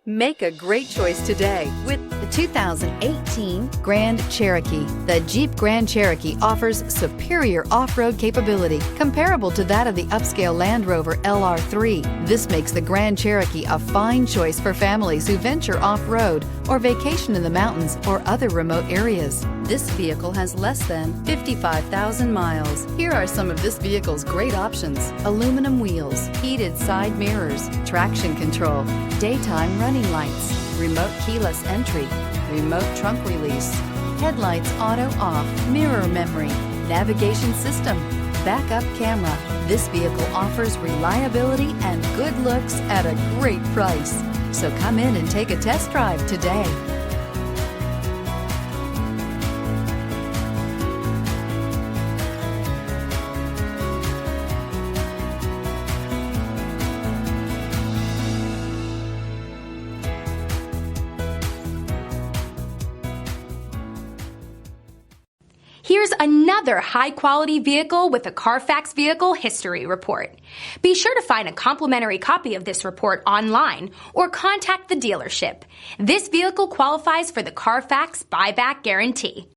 Make a great choice today with The 2018 Grand Cherokee. The Jeep Grand Cherokee offers superior off-road capability comparable to that of the upscale Land Rover LR3. This makes the Grand Cherokee a fine choice for families who venture off-road or vacation in the mountains or other remote areas. This vehicle has less than 55,000 miles. Here are some of this vehicle's great options: aluminum wheels, heated side mirrors, traction control, daytime running lights, remote keyless entry, remote trunk release, headlights auto off, mirror memory, navigation system, backup camera. This vehicle offers reliability and good looks at a great price. So come in and take a test drive today. Here's another high-quality vehicle with a Carfax Vehicle History Report. Be sure to find a complimentary copy of this report online or contact the dealership. This vehicle qualifies for the Carfax Buyback Guarantee.